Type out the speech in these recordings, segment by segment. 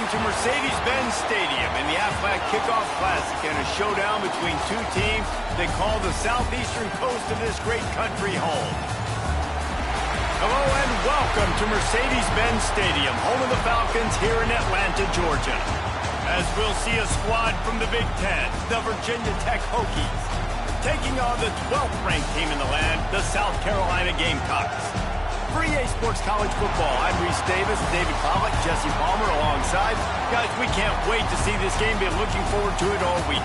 welcome to Mercedes-Benz Stadium in the Aflac Kickoff Classic and a showdown between two teams that call the southeastern coast of this great country home. Hello and welcome to Mercedes-Benz Stadium, home of the Falcons here in Atlanta, Georgia. As we'll see a squad from the Big Ten, the Virginia Tech Hokies, taking on the 12th ranked team in the land, the South Carolina Gamecocks. For EA Sports College Football, I'm Reese Davis, David Pollack, Jesse Palmer alongside. Guys, we can't wait to see this game. Been looking forward to it all week.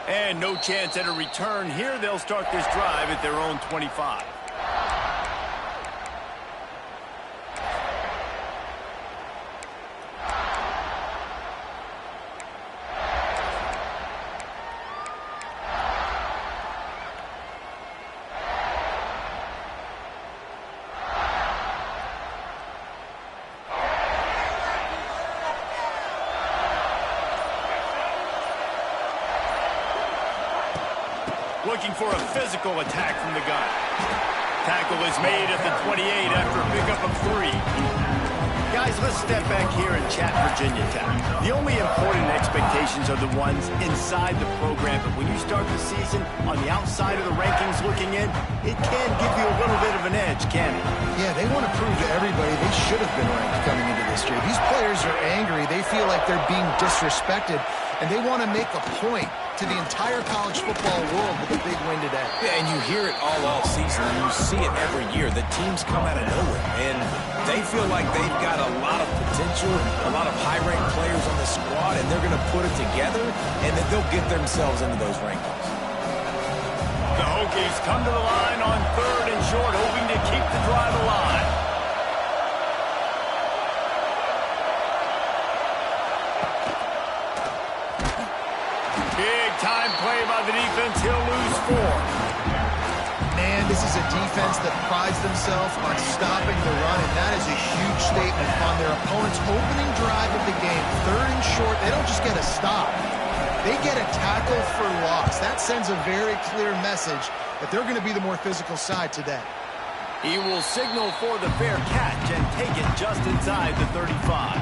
And no chance at a return here. They'll start this drive at their own 25. Looking for a physical attack from the gun. Tackle is made at the 28 after a pickup of 3. Guys, let's step back here and chat Virginia Tech. The only important expectations are the ones inside the program, but when you start the season on the outside of the rankings looking in, it can give you a little bit of an edge, can it? Yeah, they want to prove to everybody they should have been ranked coming into this year. These players are angry. They feel like they're being disrespected, and they want to make a point to the entire college football world with a big win today. Yeah, and you hear it all season, and you see it every year. The teams come out of nowhere, and they feel like they've got a lot of potential, a lot of high-ranked players on the squad, and they're going to put it together, and then they'll get themselves into those rankings. The Hokies come to the line on 3rd and short, hoping to keep the drive alive. Time play by the defense. He'll lose 4. Man, this is a defense that prides themselves on stopping the run, and that is a huge statement on their opponent's opening drive of the game. 3rd and short, they don't just get a stop. They get a tackle for loss. That sends a very clear message that they're going to be the more physical side today. He will signal for the fair catch and take it just inside the 35.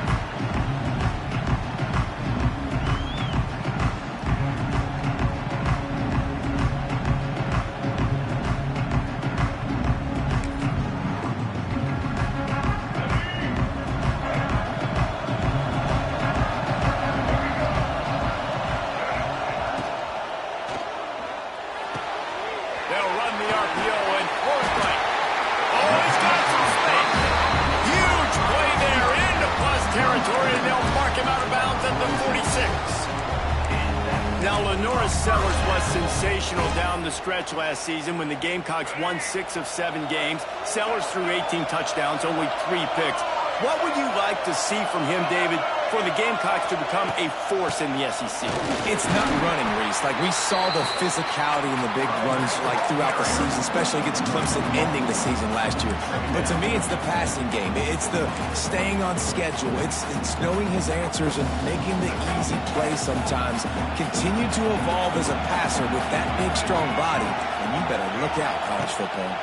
Sellers was sensational down the stretch last season when the Gamecocks won 6 of 7 games. Sellers threw 18 touchdowns, only 3 picks. What would you like to see from him, David, for the Gamecocks to become a force in the SEC? It's not running, Reese. Like, we saw the physicality in the big runs, like, throughout the season, especially against Clemson ending the season last year. But to me, it's the passing game. It's the staying on schedule. It's knowing his answers and making the easy play sometimes. Continue to evolve as a passer with that big, strong body, and you better look out, college football.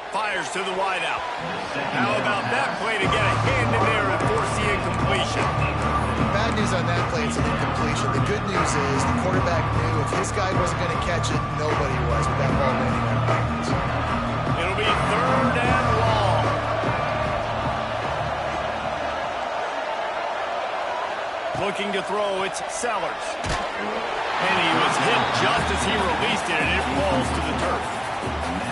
Fires to the wideout. How about that play to get a hand in there and force the incompletion? Bad news on that play, it's an incompletion. The good news is the quarterback knew if his guy wasn't going to catch it, nobody was with that ball landing on bounds. It'll be 3rd and long. Looking to throw, it's Sellers. And he was hit just as he released it, and it falls to the turf.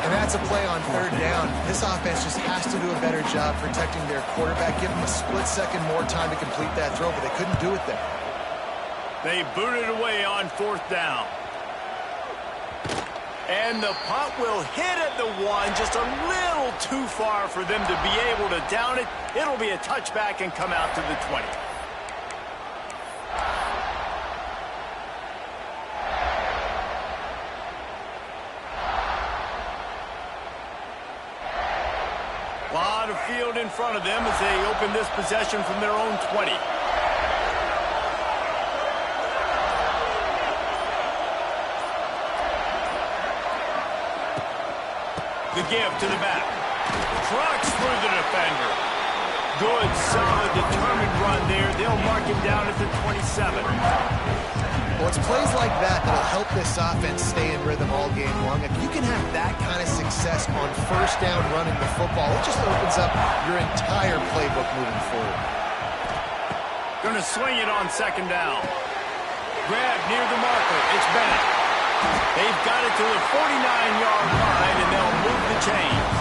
And that's a play on 3rd down. This offense just has to do a better job protecting their quarterback. Give them a split second more time to complete that throw, but they couldn't do it there. They booted away on 4th down. And the punt will hit at the 1, just a little too far for them to be able to down it. It'll be a touchback and come out to the 20. A lot of field in front of them as they open this possession from their own 20. The give to the back. Trucks through the defender. Good, solid, determined run there. They'll mark him down at the 27. Well, it's plays like that that'll help this offense stay in rhythm all game long. If you can have that kind of success on first down running the football, it just opens up your entire playbook moving forward. Going to swing it on second down. Grab near the marker. It's Bennett. They've got it to the 49-yard line, and they'll move the chains.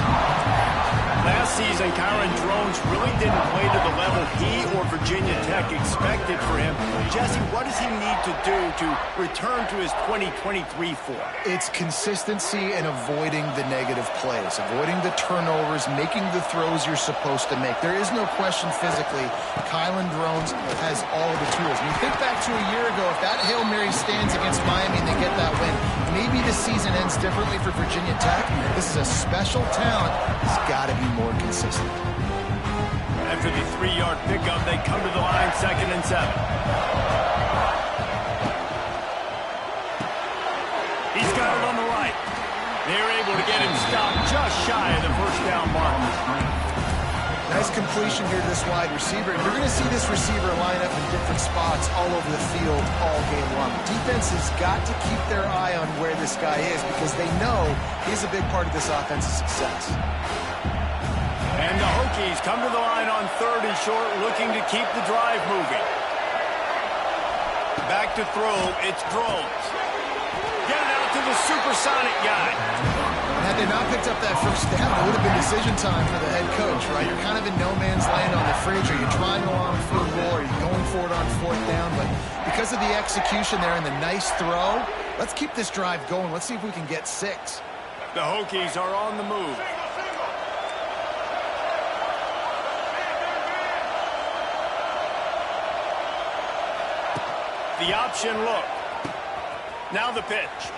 Last season, Kyron Drones really didn't play to the level he or Virginia Tech expected for him. Jesse, what does he need to do to return to his 2023 form? It's consistency and avoiding the negative plays, avoiding the turnovers, making the throws you're supposed to make. There is no question physically, Kyron Drones has all of the tools. And you think back to a year ago, if that Hail Mary stands against Miami and they get that win, maybe the season ends differently for Virginia Tech. This is a special talent. He's got to be more consistent. After the 3-yard pickup, they come to the line, 2nd and 7. He's got it on the right. They're able to get him stopped just shy of the first down mark. Nice completion here to this wide receiver. And you're going to see this receiver line up in different spots all over the field all game long. Defense has got to keep their eye on where this guy is because they know he's a big part of this offense's success. And the Hokies come to the line on 3rd and short, looking to keep the drive moving. Back to throw, it's Drones. Get it out to the supersonic guy. Had they not picked up that first down, it would have been decision time for the head coach, right? You're kind of in no man's land on the fringe. Are you trying along field goal? Are you going for it on 4th down? But because of the execution there and the nice throw, let's keep this drive going. Let's see if we can get 6. The Hokies are on the move. The option look. Now the pitch.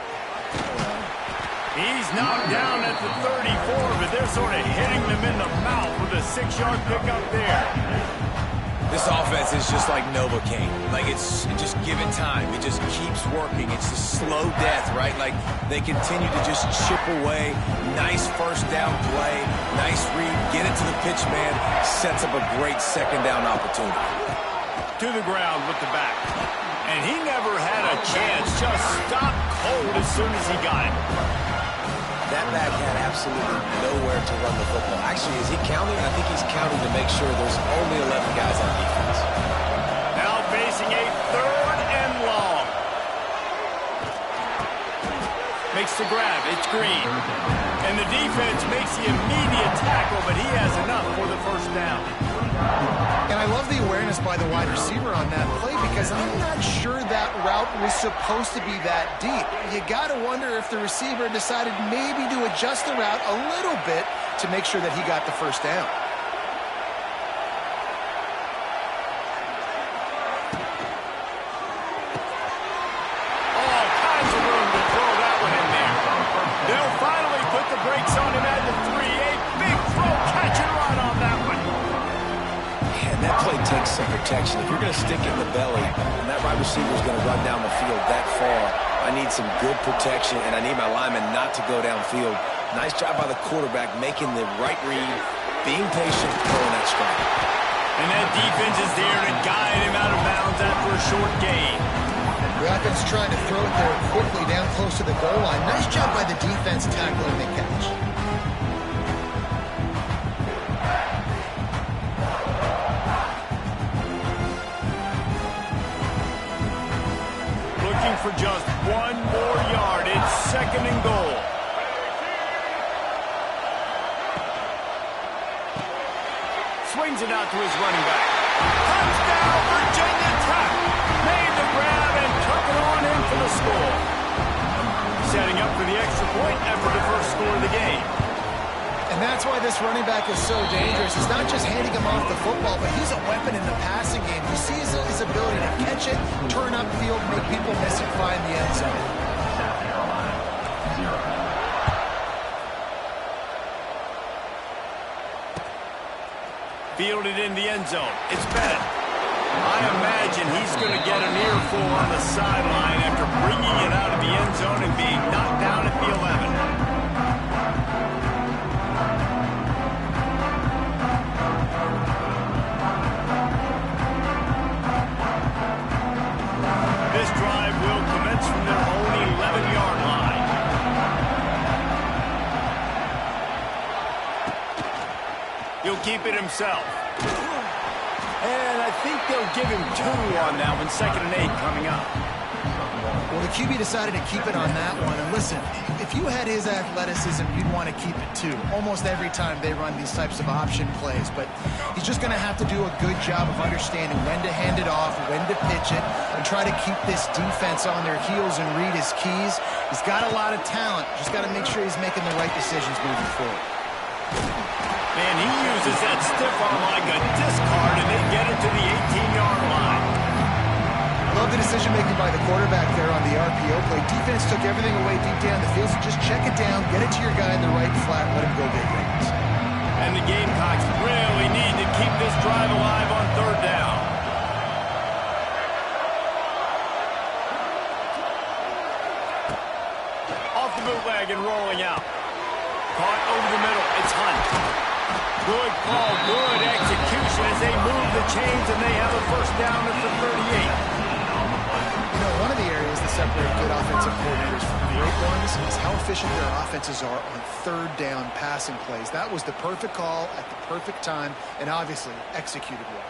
He's knocked down at the 34, but they're sort of hitting them in the mouth with a 6-yard pickup there. This offense is just like Novocaine. Like, it's just give it time. It just keeps working. It's the slow death, right? Like, they continue to just chip away. Nice first down play. Nice read. Get it to the pitch man. Sets up a great second down opportunity. To the ground with the back. And he never had a chance. Just stopped cold as soon as he got it. That back had absolutely nowhere to run the football. Actually, is he counting? I think he's counting to make sure there's only 11 guys on defense. Now facing a 3rd and long. Makes the grab. It's Green. And the defense makes the immediate tackle, but he has enough for the first down. And I love the awareness by the wide receiver on that play because I'm not sure that route was supposed to be that deep. You got to wonder if the receiver decided maybe to adjust the route a little bit to make sure that he got the first down. All kinds of room to throw that one in there. They'll finally put the brakes on him at the 3. A big throw, catch and run on that one. And that play takes some protection. If you're going to stick in the belly and that wide receiver is going to run down the field that far, I need some good protection, and I need my lineman not to go downfield. Nice job by the quarterback making the right read, being patient, throwing that strike. And that defense is there to guide him out of bounds after a short gain. The offense trying to throw it there quickly down close to the goal line. Nice job by the defense tackling the catch. For just 1 more yard. It's 2nd and goal. Swings it out to his running back. Touchdown, Virginia Tech. Made the grab and took it on in for the score. Setting up for the extra point. And that's why this running back is so dangerous. It's not just handing him off the football, but he's a weapon in the passing game. You see his ability to catch it, turn upfield, make people miss it, find the end zone. Fielded in the end zone. It's Bennett. I imagine he's going to get an earful on the sideline after bringing it out of the end zone and being knocked down at the 11. This drive will commence from their own 11-yard line. He'll keep it himself. And I think they'll give him 2 on that one. 2nd and 8 coming up. Well, the QB decided to keep it on that one. And listen, if you had his athleticism, you'd want to keep it too. Almost every time they run these types of option plays. But he's just going to have to do a good job of understanding when to hand it off, when to pitch it, and try to keep this defense on their heels and read his keys. He's got a lot of talent. Just got to make sure he's making the right decisions moving forward. Man, he uses that stiff arm like a discard, and they get it to the 18-yard line. Love the decision-making by the quarterback there on the RPO play. Defense took everything away deep down the field, so just check it down, get it to your guy in the right flat, let him go get yards. And the Gamecocks really need to keep this drive alive on 3rd down. Off the bootleg and rolling out. Caught over the middle. It's Hunt. Good call, good execution as they move the chains, and they have a 1st down at the 38. You know, one of the areas that separate good offensive coordinators from great ones is how efficient their offenses are on 3rd down passing plays. That was the perfect call at the perfect time, and obviously executed well.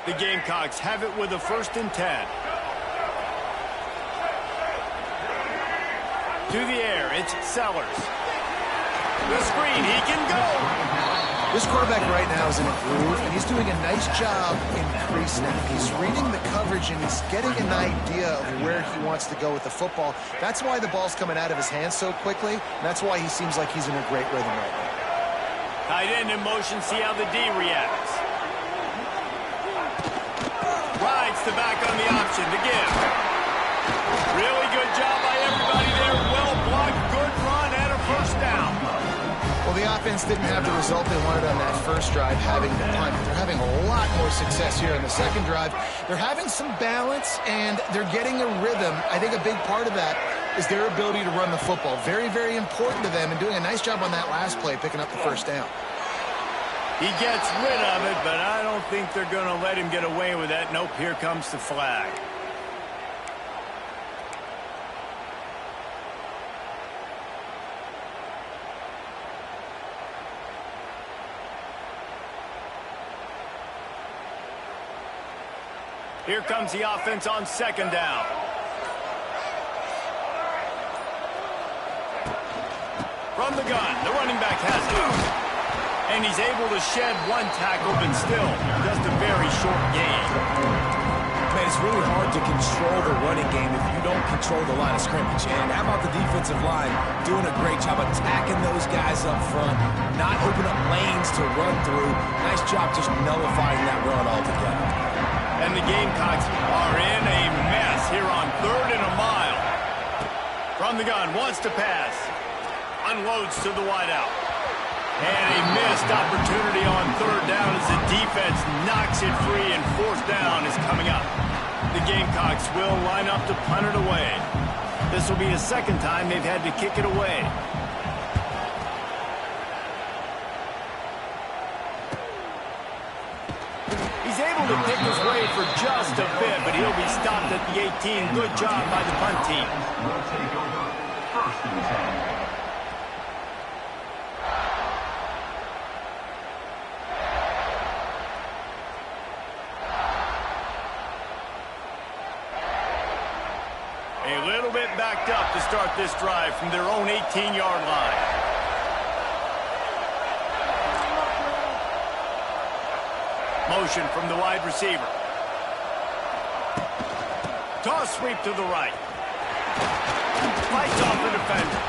The Gamecocks have it with a 1st and 10. To the air, it's Sellers. The screen, he can go. This quarterback right now is in a groove, and he's doing a nice job in pre-snap. He's reading the coverage, and he's getting an idea of where he wants to go with the football. That's why the ball's coming out of his hands so quickly, and that's why he seems like he's in a great rhythm right now. Tight end in motion, see how the D reacts. Rides the back on the option to give. Really good job by everybody there. Well blocked, good run, and a 1st down. Well, the offense didn't have the result they wanted on that 1st drive, having the punt. They're having a lot more success here in the 2nd drive. They're having some balance, and they're getting a rhythm. I think a big part of that is their ability to run the football. Very, very important to them, and doing a nice job on that last play, picking up the 1st down. He gets rid of it, but I don't think they're going to let him get away with that. Nope, here comes the flag. Here comes the offense on 2nd down. From the gun, the running back has it. And he's able to shed 1 tackle, but still just a very short gain. Man, it's really hard to control the running game if you don't control the line of scrimmage. And how about the defensive line doing a great job attacking those guys up front, not opening up lanes to run through. Nice job just nullifying that run altogether. And the Gamecocks are in a mess here on 3rd and a mile. From the gun, wants to pass. Unloads to the wideout. And a missed opportunity on 3rd down as the defense knocks it free, and 4th down is coming up. The Gamecocks will line up to punt it away. This will be the 2nd time they've had to kick it away. He's able to pick his way for just a bit, but he'll be stopped at the 18. Good job by the punt team. Will take over 1st and 10. A little bit backed up to start this drive from their own 18-yard line. Motion from the wide receiver. Toss sweep to the right. Fights off the defender.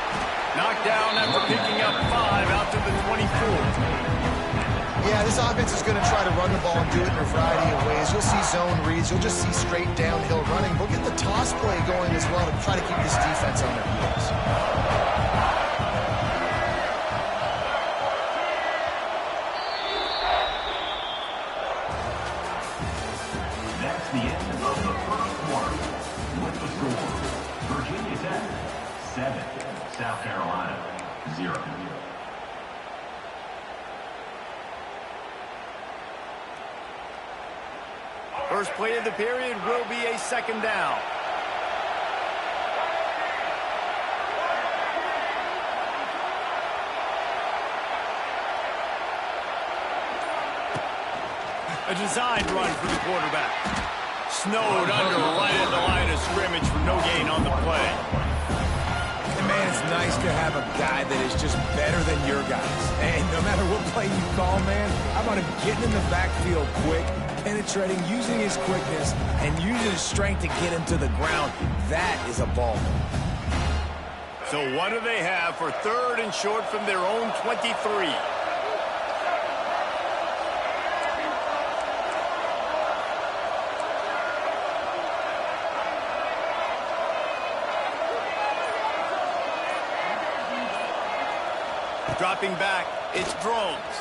Knocked down after picking up 5 out to the 24. Yeah, this offense is going to try to run the ball and do it in a variety of ways. You'll see zone reads. You'll just see straight downhill running. We'll get the toss play going as well to try to keep this defense on their heels. That's the end of the first quarter. With the score, Virginia Tech 7, South Carolina 0. First play of the period will be a second down. A designed run for the quarterback. Snowed under right at the line of scrimmage for no gain on the play. And man, it's nice to have a guy that is just better than your guys. And no matter what play you call, man, how about him getting in the backfield quick, penetrating, using his quickness, and using his strength to get him to the ground. That is a ball. So what do they have for 3rd and short from their own 23? Dropping back, it's Drones.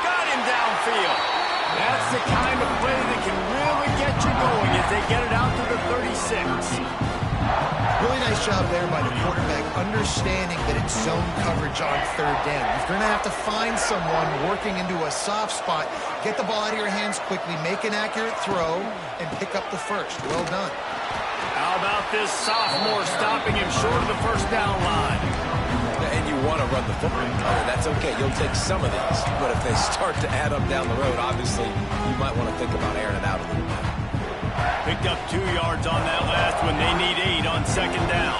Got him downfield. That's the kind of play that can really get you going as they get it out to the 36. Really nice job there by the quarterback, understanding that it's zone coverage on 3rd down. You're going to have to find someone working into a soft spot, get the ball out of your hands quickly, make an accurate throw, and pick up the first. Well done. How about this sophomore stopping him short of the first down line? And you want to run the football. That's okay. You'll take some of these. But if they start to add up down the road, obviously, you might want to think about airing it out a little bit. Picked up 2 yards on that last one. They need 8 on second down.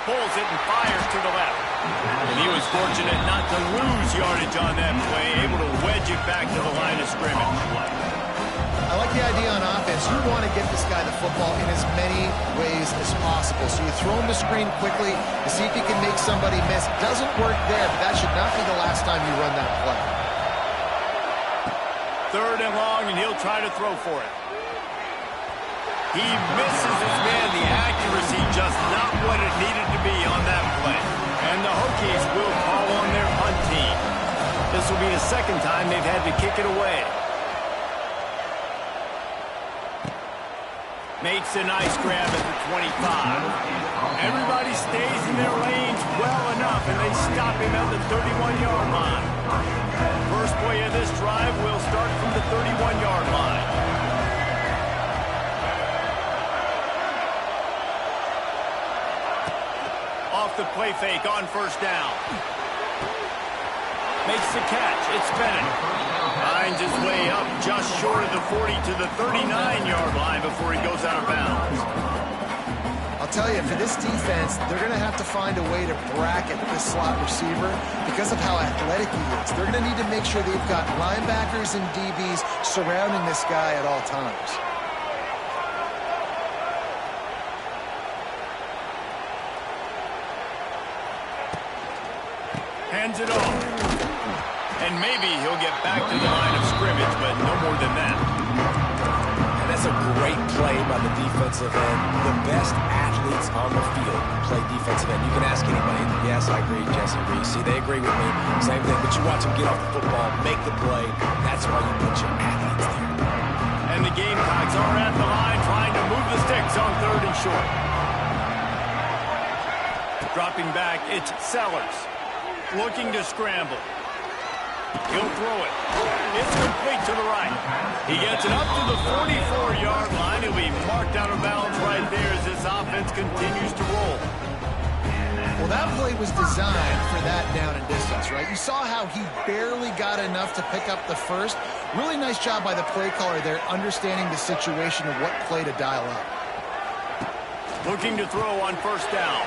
Pulls it and fires to the left. And he was fortunate not to lose yardage on that play, able to wedge it back to the line of scrimmage. I like the idea on offense. You want to get this guy the football in as many ways as possible. So you throw him the screen quickly to see if he can make somebody miss. Doesn't work there, but that should not be the last time you run that play. 3rd and long, and he'll try to throw for it. He misses his man. The accuracy just not what it needed to be on that play. And the Hokies will call on their punt team. This will be the 2nd time they've had to kick it away. Makes a nice grab at the 25. Everybody stays in their lanes well enough, and they stop him at the 31-yard line. First play of this drive will start from the 31-yard line. Off the play fake on first down. Makes the catch. It's Bennett. Finds his way up just short of the 40 to the 39-yard line before he goes out of bounds. I'll tell you, for this defense, they're going to have to find a way to bracket this slot receiver because of how athletic he is. They're going to need to make sure they've got linebackers and DBs surrounding this guy at all times. Hands it off. And maybe he'll get back to the line of scrimmage, but no more than that. And that's a great play by the defensive end. The best athletes on the field play defensive end. You can ask anybody. Yes, I agree, Jesse Reese. See, they agree with me. Same thing. But you watch them get off the football, make the play. That's why you put your athletes there. And the Gamecocks are at the line trying to move the sticks on 3rd and short. Dropping back, it's Sellers. Looking to scramble. He'll throw it. It's complete to the right. He gets it up to the 44-yard line. He'll be marked out of bounds right there as this offense continues to roll. Well, that play was designed for that down and distance, right? You saw how he barely got enough to pick up the first. Really nice job by the play caller there, understanding the situation of what play to dial up. Looking to throw on first down.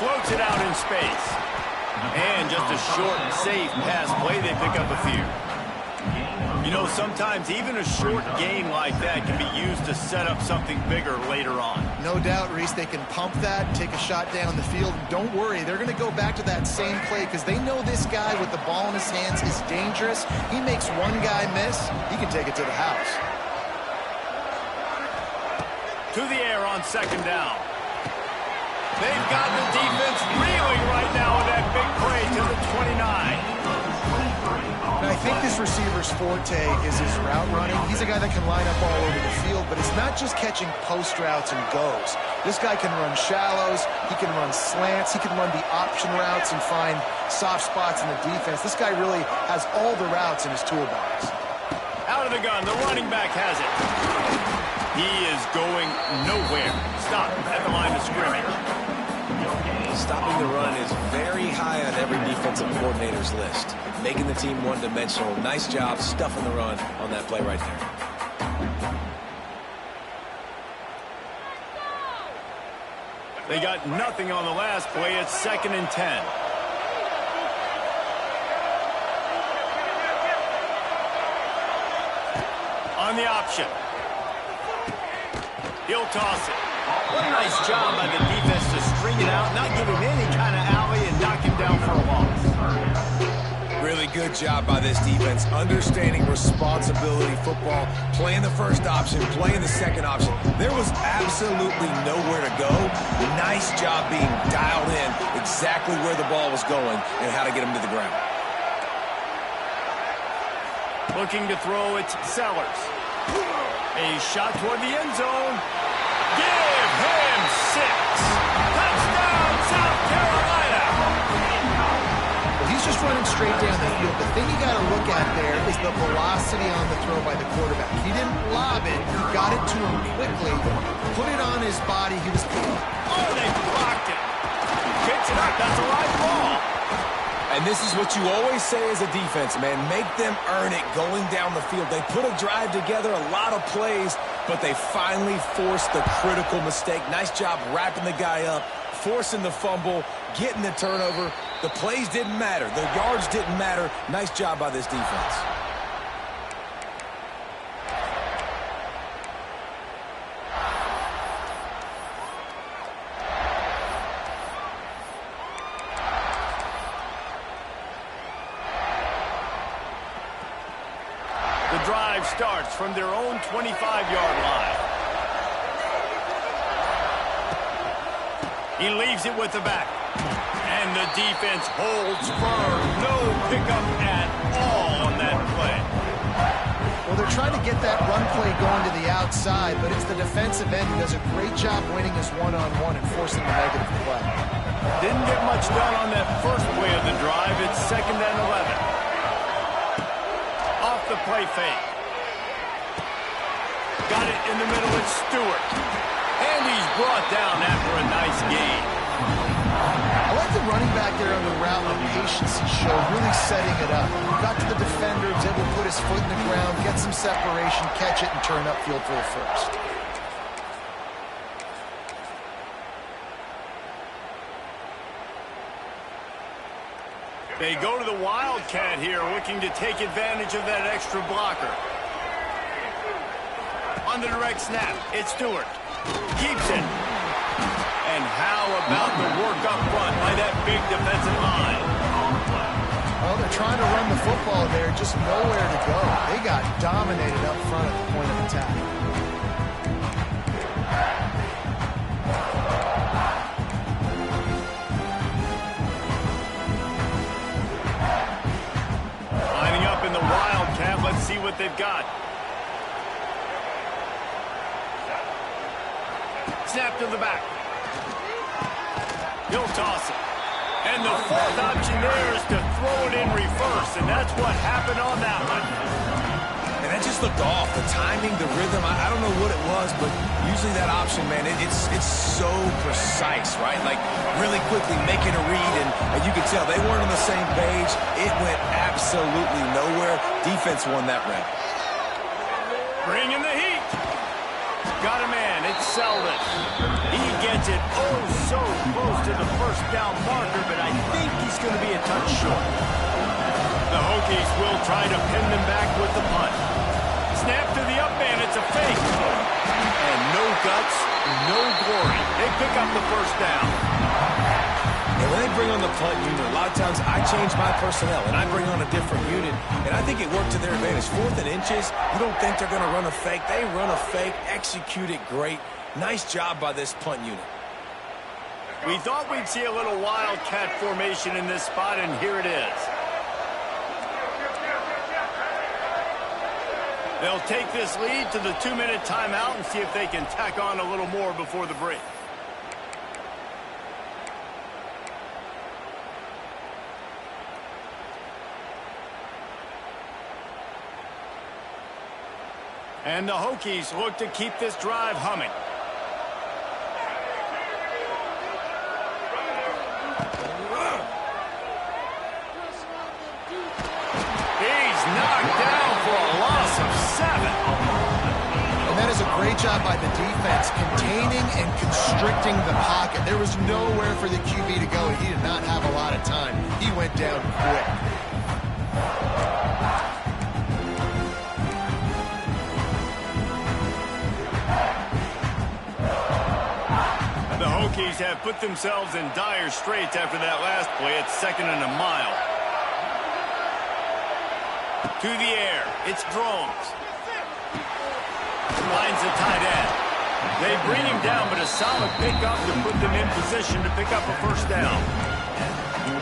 Floats it out in space. And just a short, safe pass play. They pick up a few. You know, sometimes even a short gain like that can be used to set up something bigger later on. No doubt, Reese, they can pump that and take a shot down the field. And don't worry, they're going to go back to that same play because they know this guy with the ball in his hands is dangerous. He makes one guy miss, he can take it to the house. To the air on second down. They've got the defense reeling right now with that big play to the 29. And I think this receiver's forte is his route running. He's a guy that can line up all over the field, but it's not just catching post routes and goes. This guy can run shallows, he can run slants, he can run the option routes and find soft spots in the defense. This guy really has all the routes in his toolbox. Out of the gun, the running back has it. He is going nowhere. Stop at the line of scrimmage. Stopping the run is very high on every defensive coordinator's list. Making the team one-dimensional. Nice job stuffing the run on that play right there. They got nothing on the last play. It's 2nd and 10. On the option. He'll toss it. What a nice job by the defense to string it out, not give him any kind of alley and knock him down for a loss. Really good job by this defense, understanding responsibility football, playing the first option, playing the second option. There was absolutely nowhere to go. Nice job being dialed in exactly where the ball was going and how to get him to the ground. Looking to throw, it's Sellers. A shot toward the end zone. Give him 6. Touchdown, South Carolina. Well, he's just running straight down the field. The thing you got to look at there is the velocity on the throw by the quarterback. He didn't lob it. He got it to him quickly, put it on his body. He was... Oh, they blocked it. Picks it up. That's a live ball. And this is what you always say as a defense, man. Make them earn it going down the field. They put a drive together, a lot of plays, but they finally forced the critical mistake. Nice job wrapping the guy up, forcing the fumble, getting the turnover. The plays didn't matter. The yards didn't matter. Nice job by this defense. Starts from their own 25-yard line. He leaves it with the back. And the defense holds firm. No pickup at all on that play. Well, they're trying to get that run play going to the outside, but it's the defensive end who does a great job winning his one-on-one and forcing the negative play. Didn't get much done on that first play of the drive. It's 2nd and 11. Off the play fake. Got it in the middle, it's Stewart. And he's brought down after a nice gain. I like the running back there on the route of patience he showed, really setting it up. Got to the defender, was able to put his foot in the ground, get some separation, catch it, and turn upfield for the first. They go to the Wildcat here, looking to take advantage of that extra blocker. On the direct snap, it's Stewart. Keeps it. And how about the work up front by that big defensive line? Well, they're trying to run the football there, just nowhere to go. They got dominated up front at the point of attack. Lining up in the Wildcat, let's see what they've got. Snap to the back. He'll toss it. And the fourth option there is to throw it in reverse, and that's what happened on that one. And that just looked off. The timing, the rhythm, I don't know what it was, but usually that option, man, it's so precise, right? Like really quickly making a read, and you could tell they weren't on the same page. It went absolutely nowhere. Defense won that round. Bringing the heat. Got a man, it's Selden. He gets it oh so close to the first down marker, but I think he's going to be a touch short. The Hokies will try to pin them back with the punt. Snap to the up man, it's a fake. And no guts, no glory. They pick up the first down. And when they bring on the punt unit, a lot of times I change my personnel and I bring on a different unit, and I think it worked to their advantage. 4th and inches, you don't think they're going to run a fake. They run a fake, execute it great. Nice job by this punt unit. We thought we'd see a little wildcat formation in this spot, and here it is. They'll take this lead to the 2-minute timeout and see if they can tack on a little more before the break. And the Hokies look to keep this drive humming. He's knocked down for a loss of 7. And that is a great job by the defense, containing and constricting the pocket. There was nowhere for the QB to go, and he did not have a lot of time. He went down quick. The Hokies have put themselves in dire straits after that last play. It's 2nd and a mile. To the air, it's Drones. Finds the tight end. They bring him down, but a solid pickup to put them in position to pick up a first down.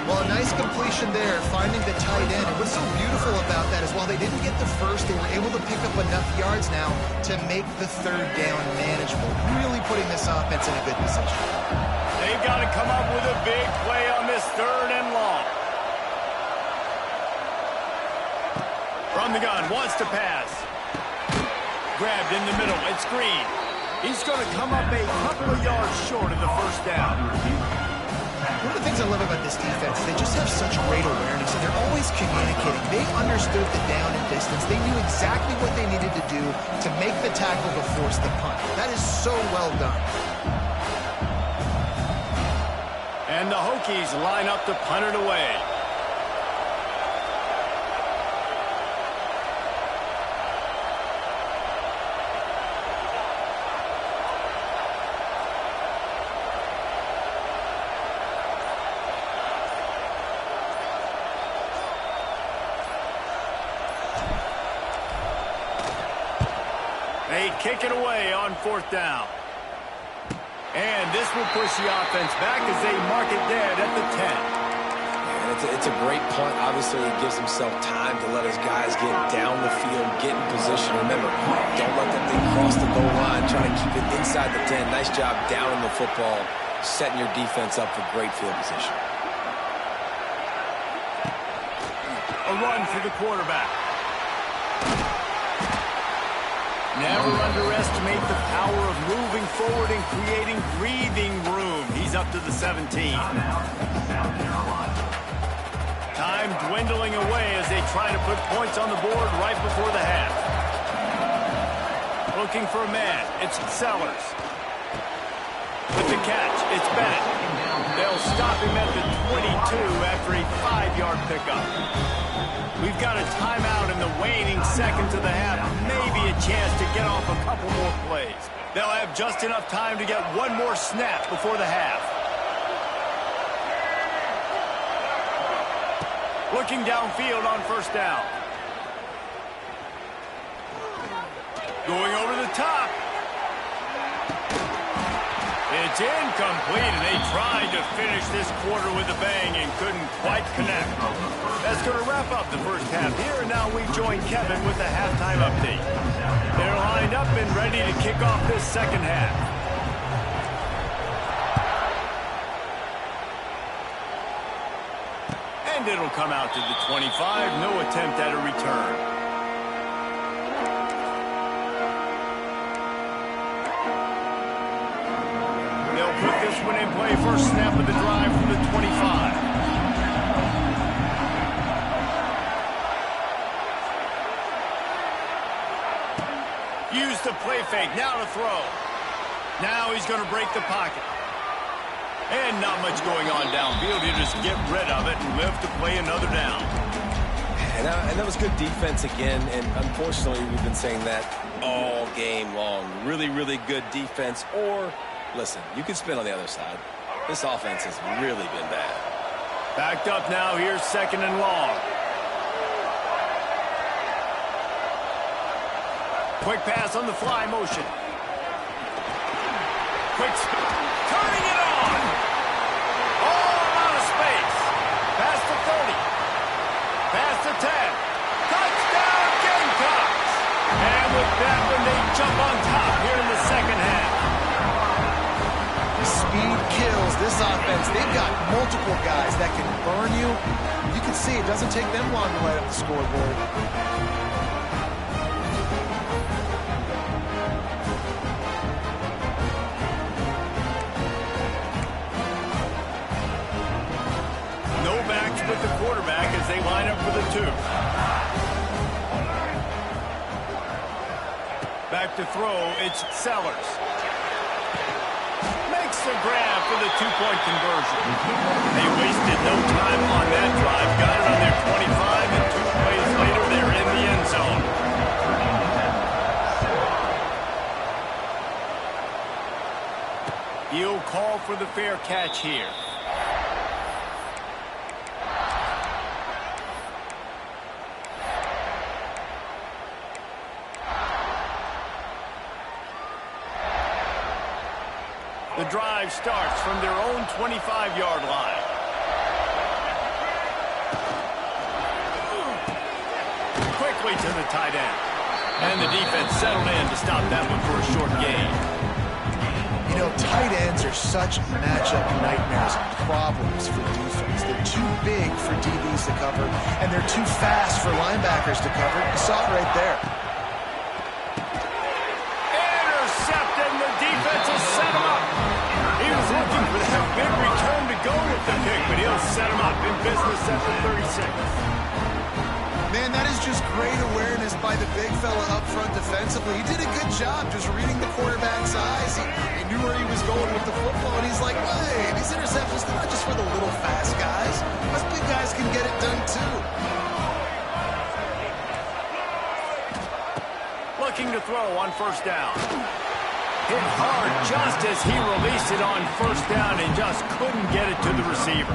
Well, a nice completion there, finding the tight end. And what's so beautiful about that is while they didn't get the first, they were able to pick up enough yards now to make the 3rd down manageable. Really putting this offense in a good position. They've got to come up with a big play on this 3rd and long. From the gun, wants to pass. Grabbed in the middle, it's Green. He's going to come up a couple of yards short of the first down. One of the things I love about this defense is they just have such great awareness, and they're always communicating. They understood the down and distance. They knew exactly what they needed to do to make the tackle to force the punt. That is so well done. And the Hokies line up to punt it away. They kick it away on 4th down. And this will push the offense back as they mark it dead at the 10. And it's a great punt. Obviously, it gives himself time to let his guys get down the field, get in position. Remember, don't let that thing cross the goal line. Try to keep it inside the 10. Nice job down in the football, setting your defense up for great field position. A run for the quarterback. Never underestimate the power of moving forward and creating breathing room. He's up to the 17. Time dwindling away as they try to put points on the board right before the half. Looking for a man. It's Sellers. With the catch, it's Bennett. They'll stop him at the 22 after a 5-yard pickup. We've got a timeout in the waning seconds of the half. Maybe a chance to get off a couple more plays. They'll have just enough time to get one more snap before the half. Looking downfield on 1st down. Going over the top. It's incomplete, and they tried to finish this quarter with a bang and couldn't quite connect. That's going to wrap up the first half here, and now we join Kevin with the halftime update. They're lined up and ready to kick off this second half. And it'll come out to the 25. No attempt at a return. Put this one in play. First snap of the drive from the 25. Use the play fake. Now to throw. Now he's going to break the pocket. And not much going on downfield. You just get rid of it and live to play another down. And that was good defense again, and unfortunately we've been saying that all game long. Really, really good defense, or, listen, you can spin on the other side. This offense has really been bad. Backed up now, here's 2nd and long. Quick pass on the fly motion. Quick spin. Turning it on. All out of space. Pass to 30. Pass to 10. Touchdown Gamecocks. And with that one, they jump on top here in the 2nd half. Speed kills this offense. They've got multiple guys that can burn you. You can see it doesn't take them long to light up the scoreboard. No backs with the quarterback as they line up for the 2. Back to throw, it's Sellers. Makes the grab for the 2-point conversion. They wasted no time on that drive. Got it on their 25, and 2 plays later, they're in the end zone. He'll call for the fair catch here. The drive starts from their own 25-yard line. Quickly to the tight end. And the defense settled in to stop that one for a short gain. You know, tight ends are such matchup nightmares and problems for defense. They're too big for DBs to cover, and they're too fast for linebackers to cover. You saw it right there. Intercepted, and the defense will set him up. He was looking for that big return to go with the pick, but he'll set him up in business at the 36. Man, that is just great awareness by the big fella up front defensively. He did a good job just reading the quarterback's eyes. He knew where he was going with the football, and he's like, hey, these interceptions, they're not just for the little fast guys. Us big guys can get it done too. Looking to throw on 1st down. Hit hard just as he released it on 1st down and just couldn't get it to the receiver.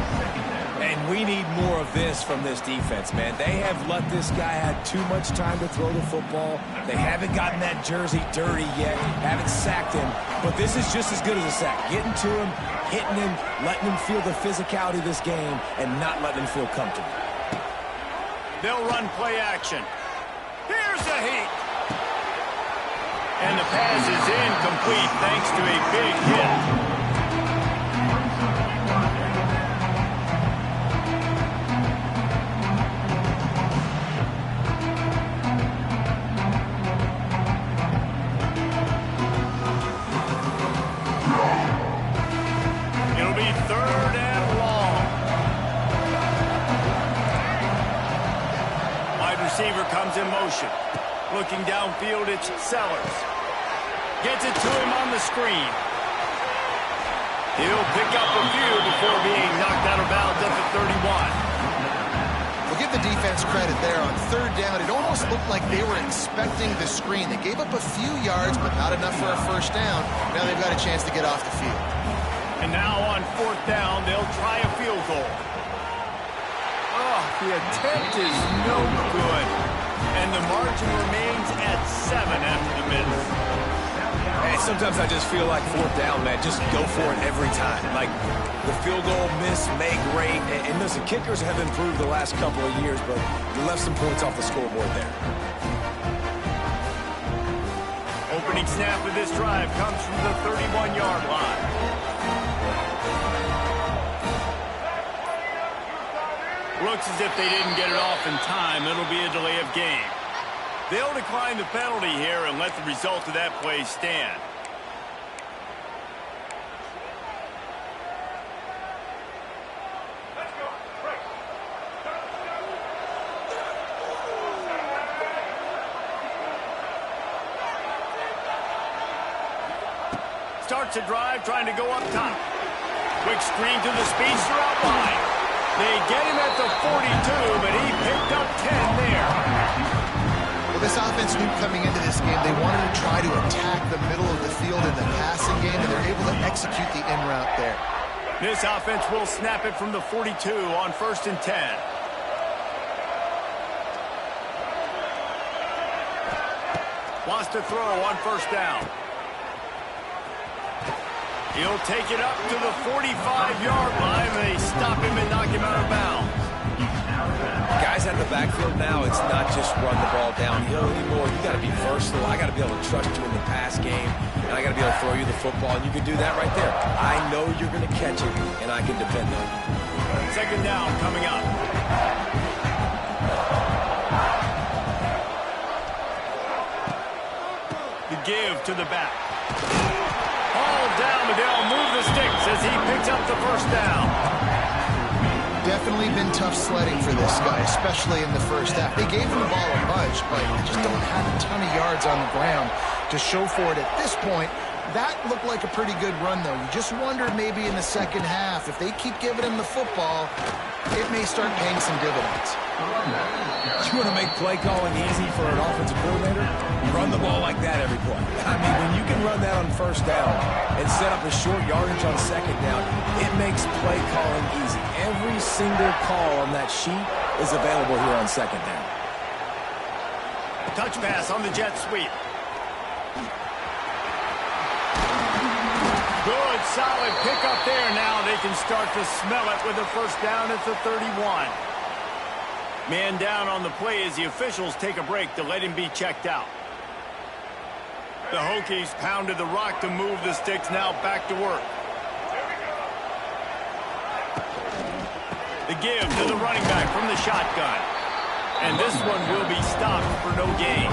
And we need more of this from this defense, man. They have let this guy have too much time to throw the football. They haven't gotten that jersey dirty yet, haven't sacked him. But this is just as good as a sack. Getting to him, hitting him, letting him feel the physicality of this game, and not letting him feel comfortable. They'll run play action. Here's the heat. And the pass is incomplete thanks to a big hit. It'll be 3rd and long. Wide receiver comes in motion. Looking downfield, it's Sellers. Gets it to him on the screen. He'll pick up a few before being knocked out of bounds at the 31. We'll give the defense credit there on 3rd down. It almost looked like they were expecting the screen. They gave up a few yards, but not enough for a 1st down. Now they've got a chance to get off the field. And now on 4th down, they'll try a field goal. Oh, the attempt is no good. And the margin remains at 7 after the miss. And sometimes I just feel like 4th down, man, just go for it every time. Like, the field goal miss, make great. And listen, kickers have improved the last couple of years, but you left some points off the scoreboard there. Opening snap of this drive comes from the 31-yard line. Looks as if they didn't get it off in time. It'll be a delay of game. They'll decline the penalty here and let the result of that play stand. Starts a drive trying to go up top. Quick screen to the speedster out wide. They get him at the 42, but he picked up 10. this offense knew coming into this game they wanted to try to attack the middle of the field in the passing game, and they're able to execute the in route there. This offense will snap it from the 42 on 1st and 10. Wants to throw on 1st down. He'll take it up to the 45-yard line. They stop him and knock him out of bounds. Guys at the backfield now, it's not just run the ball downhill anymore. You got to be versatile. I got to be able to trust you in the pass game, and I got to be able to throw you the football, and you can do that right there. I know you're going to catch it, and I can depend on you. 2nd down coming up. The give to the back. All down, but they'll move the sticks as he picks up the 1st down. Definitely been tough sledding for this guy, especially in the first half. They gave him the ball a bunch, but they just don't have a ton of yards on the ground to show for it at this point. That looked like a pretty good run, though. You just wonder maybe in the second half, if they keep giving him the football, it may start paying some dividends. You want to make play calling easy for an offensive coordinator? Run the ball like that every play. I mean, when you can run that on 1st down and set up a short yardage on 2nd down, it makes play calling easy. Every single call on that sheet is available here on 2nd down. Touch pass on the jet sweep. Good, solid pickup there. Now they can start to smell it with a 1st down at the 31. Man down on the play as the officials take a break to let him be checked out. The Hokies pounded the rock to move the sticks, now back to work. The give to the running back from the shotgun. And this one will be stopped for no gain.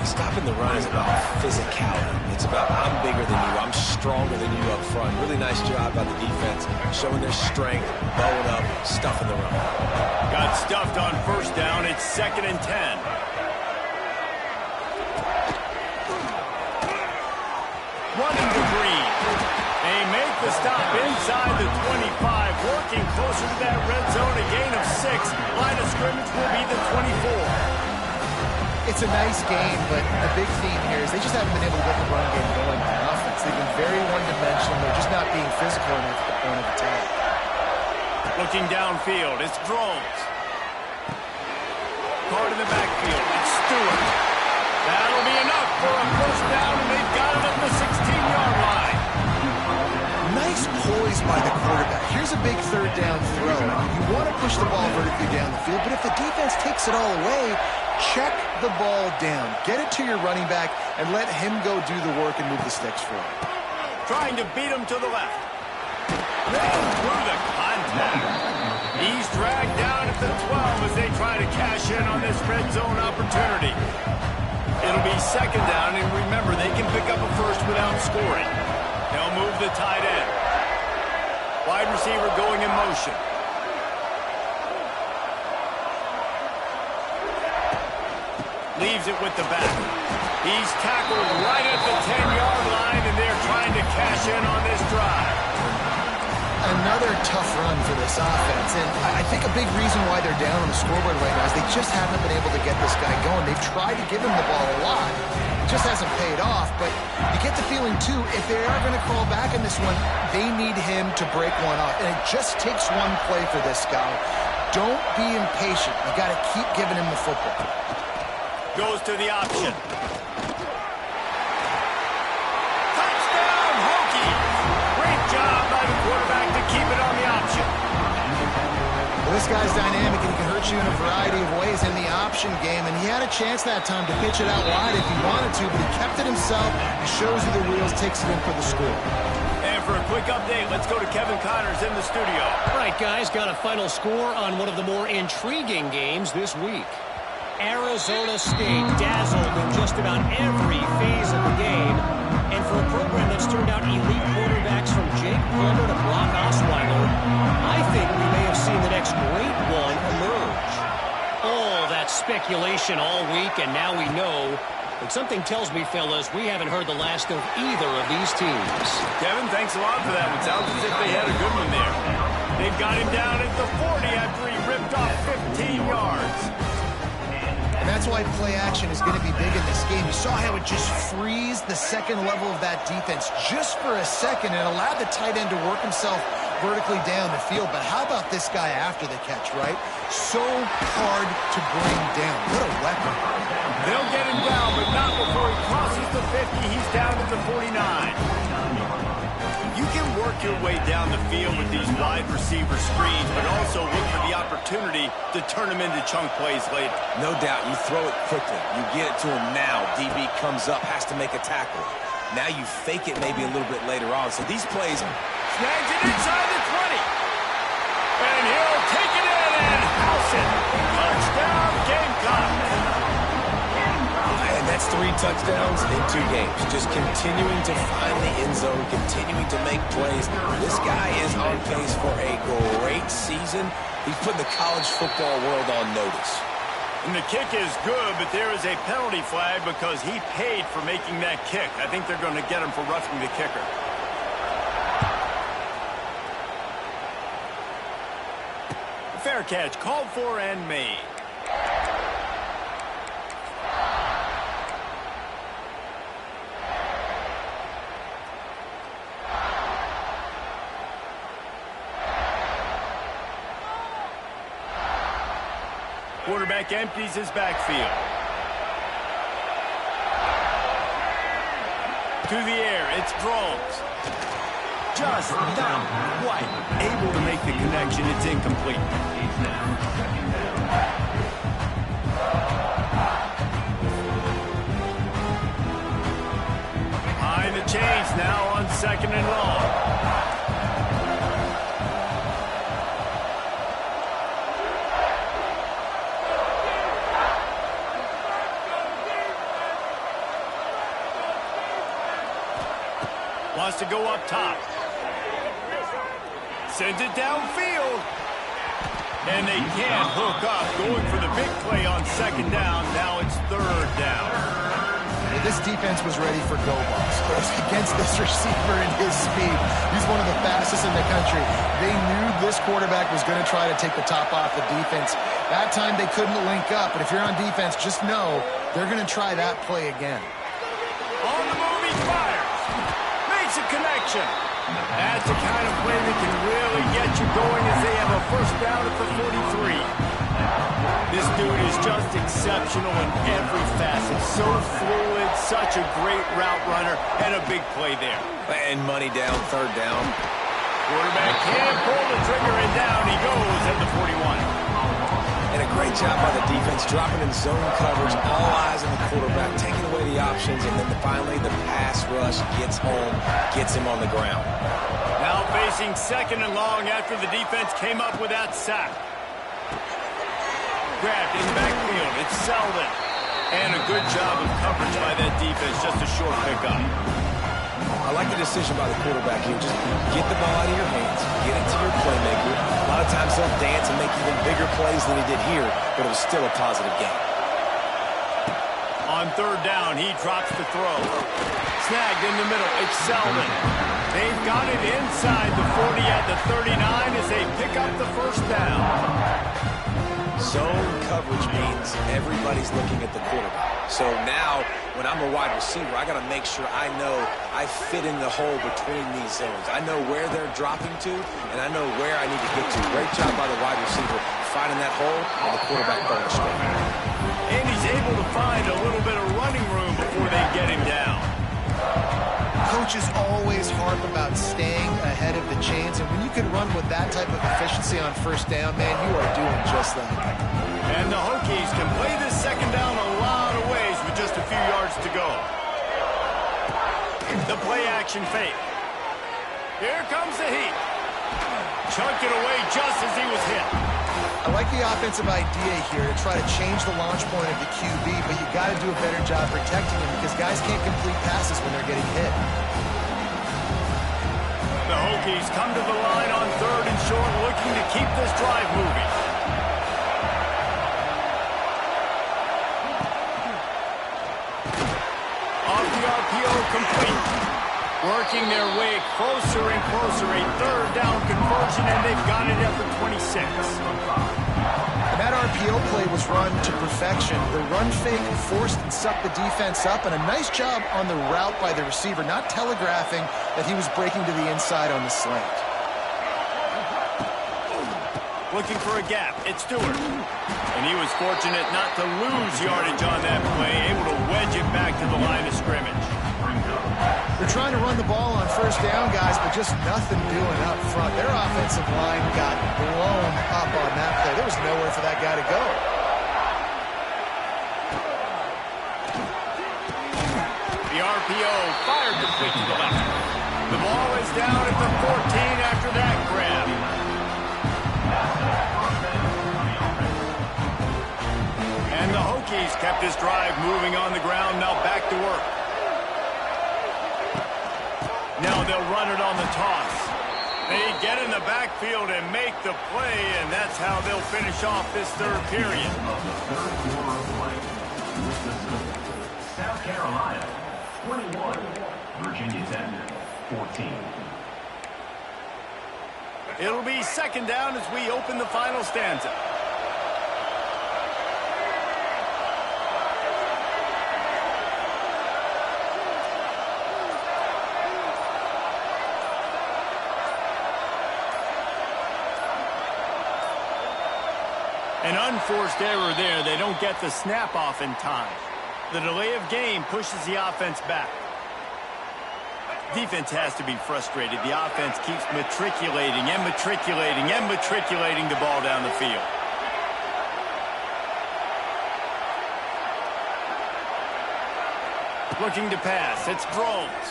Stopping the run is about physicality. It's about I'm bigger than you, I'm stronger than you up front. Really nice job by the defense, showing their strength, bowing up, stuffing the run. Got stuffed on 1st down. It's 2nd and 10. Running to Green. They make the stop inside the 25, working closer to that red zone, a gain of 6. Line of scrimmage will be the 24. It's a nice game, but the big theme here is they just haven't been able to get the run game going on offense. They've been very one-dimensional. They're just not being physical enough at the point of attack. Looking downfield, it's Drones. Card in the backfield, it's Stewart. That'll be enough for a 1st down, and they've got it at the 16-yard line. Nice poise by the quarterback. Here's a big 3rd down throw. You want to push the ball vertically down the field, but if the defense takes it all away, check the ball down. Get it to your running back and let him go do the work and move the sticks for him. Trying to beat him to the left. Right through the contact. He's dragged down at the 12 as they try to cash in on this red zone opportunity. It'll be 2nd down, and remember, they can pick up a 1st without scoring. They'll move the tight end. Wide receiver going in motion. Leaves it with the back. He's tackled right at the 10-yard line, and they're trying to cash in on this drive. Another tough run for this offense, and I think a big reason why they're down on the scoreboard right now is they just haven't been able to get this guy going. They've tried to give him the ball a lot. It just hasn't paid off, but you get the feeling, too, if they are going to crawl back in this one, they need him to break one off, and it just takes one play for this guy. Don't be impatient. You got to keep giving him the football. Goes to the option. Touchdown, Hokies! Great job by the quarterback to keep it on the option. Well, this guy's dynamic, and he can hurt you in a variety of ways in the option game, and he had a chance that time to pitch it out wide if he wanted to, but he kept it himself. He shows you the wheels, takes it in for the score. And for a quick update, let's go to Kevin Connors in the studio. All right, guys, got a final score on one of the more intriguing games this week. Arizona State dazzled in just about every phase of the game. And for a program that's turned out elite quarterbacks from Jake Plummer to Brock Osweiler, I think we may have seen the next great one emerge. All that speculation all week, and now we know. But something tells me, fellas, we haven't heard the last of either of these teams. Kevin, thanks a lot for that. It sounds as if they had a good one there. They've got him down at the 40 after he ripped off 15 yards. And that's why play action is going to be big in this game. You saw how it just frees the second level of that defense just for a second and allowed the tight end to work himself vertically down the field. But how about this guy after the catch, right? So hard to bring down. What a weapon. They'll get him down, but not before he crosses the 50. He's down at the 49. You can work your way down the field with these wide receiver screens, but also look for the opportunity to turn them into chunk plays later. No doubt, you throw it quickly. You get it to him now. DB comes up, has to make a tackle. Now you fake it maybe a little bit later on. So these plays... Snags it inside the 20. And he'll take it in and house it. Touchdown, Gamecock. And that's 3 touchdowns in 2 games. Just continuing to find the end zone, continuing to make plays. This guy is on pace for a great season. He's putting the college football world on notice. And the kick is good, but there is a penalty flag because he paid for making that kick. I think they're going to get him for roughing the kicker. Fair catch, called for and made. Quarterback empties his backfield. To the air, it's Groves. Just not quite able to make the connection. It's incomplete. Behind the chains now on 2nd and long. Wants to go up top. Sends it downfield. And they can't hook up. Going for the big play on 2nd down. Now it's 3rd down. This defense was ready for go balls. Against this receiver and his speed. He's one of the fastest in the country. They knew this quarterback was going to try to take the top off the defense. That time they couldn't link up. But if you're on defense, just know they're going to try that play again. On the move, he fires. Makes a connection. That's the kind of play that can really get you going as they have a 1st down at the 43. This dude is just exceptional in every facet. So fluid, such a great route runner, and a big play there. And money down, 3rd down. Quarterback can't pull the trigger, and down he goes at the 41. And a great job by the defense, dropping in zone coverage, all eyes on the quarterback, taking away the options, and then finally the pass rush gets home, gets him on the ground. Now facing 2nd and long after the defense came up with that sack. Grabbed in backfield, it's Selden. And a good job of coverage by that defense, just a short pickup. I like the decision by the quarterback here. Just get the ball out of your hands, get it to your playmaker. A lot of times he'll dance and make even bigger plays than he did here, but it was still a positive game. On 3rd down, he drops the throw. Snagged in the middle, it's Selden. They've got it inside the 40 at the 39 as they pick up the 1st down. Zone coverage means everybody's looking at the quarterback. So now, when I'm a wide receiver, I got to make sure I know I fit in the hole between these zones. I know where they're dropping to, and I know where I need to get to. Great job by the wide receiver finding that hole, and the quarterback throwing straight. And he's able to find a little bit of running room before they get him down. Coaches always harp about staying ahead of the chains, and when you can run with that type of efficiency on 1st down, man, you are doing just that. And the Hokies can play this 2nd down a lot of ways with just a few yards to go. The play action fake. Here comes the heat. Chunked it away just as he was hit. I like the offensive idea here to try to change the launch point of the QB, but you got to do a better job protecting him because guys can't complete passes when they're getting hit. The Hokies come to the line on 3rd and short, looking to keep this drive moving. Off the RPO, complete. Working their way closer and closer. A 3rd down conversion, and they've got it at the 26. And That RPO play was run to perfection. The run fake forced and sucked the defense up, and a nice job on the route by the receiver, not telegraphing that he was breaking to the inside on the slant. Looking for a gap. It's Stewart. And he was fortunate not to lose yardage on that play, able to wedge it back to the line of scrimmage. They're trying to run the ball on first down, guys, but just nothing doing up front. Their offensive line got blown up on that play. There was nowhere for that guy to go. The RPO fired complete to the left. The ball is down at the 14 after that grab. And the Hokies kept this drive moving on the ground, now back to work. Now they'll run it on the toss. They get in the backfield and make the play, and that's how they'll finish off this third period. Third quarter of play with the score. South Carolina, 21. Virginia Tech, 14. It'll be second down as we open the final stanza. An unforced error there. They don't get the snap off in time. The delay of game pushes the offense back. Defense has to be frustrated. The offense keeps matriculating and matriculating and matriculating the ball down the field. Looking to pass. It's Drones.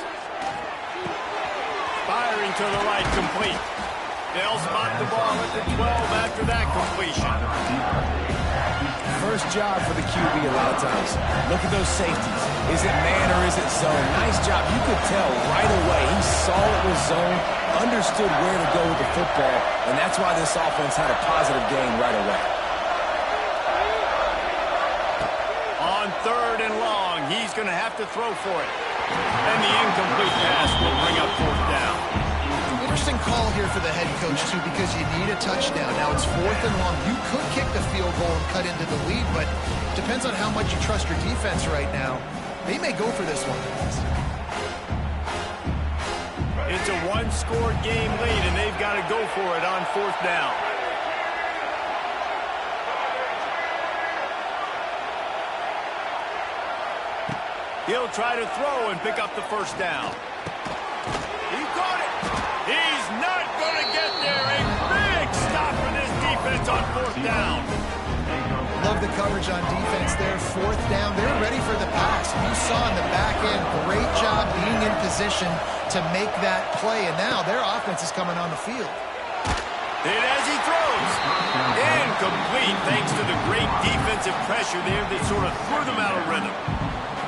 Firing to the right, complete. They'll spot the ball at the 12 after that completion. First job for the QB a lot of times. Look at those safeties. Is it man or is it zone? Nice job. You could tell right away. He saw it was zone, understood where to go with the football, and that's why this offense had a positive game right away. On third and long, he's going to have to throw for it. And the incomplete pass will bring up fourth down. Interesting call here for the head coach, too, because you need a touchdown. Now it's fourth and long. You could kick the field goal and cut into the lead, but depends on how much you trust your defense right now. They may go for this one. It's a one-score game lead, and they've got to go for it on fourth down. He'll try to throw and pick up the first down. He caught it. He's not going to get there. A big stop for this defense on fourth down. Love the coverage on defense there. Fourth down. They're ready for the pass. You saw in the back end, great job being in position to make that play. And now their offense is coming on the field. And as he throws, incomplete thanks to the great defensive pressure there that sort of threw them out of rhythm.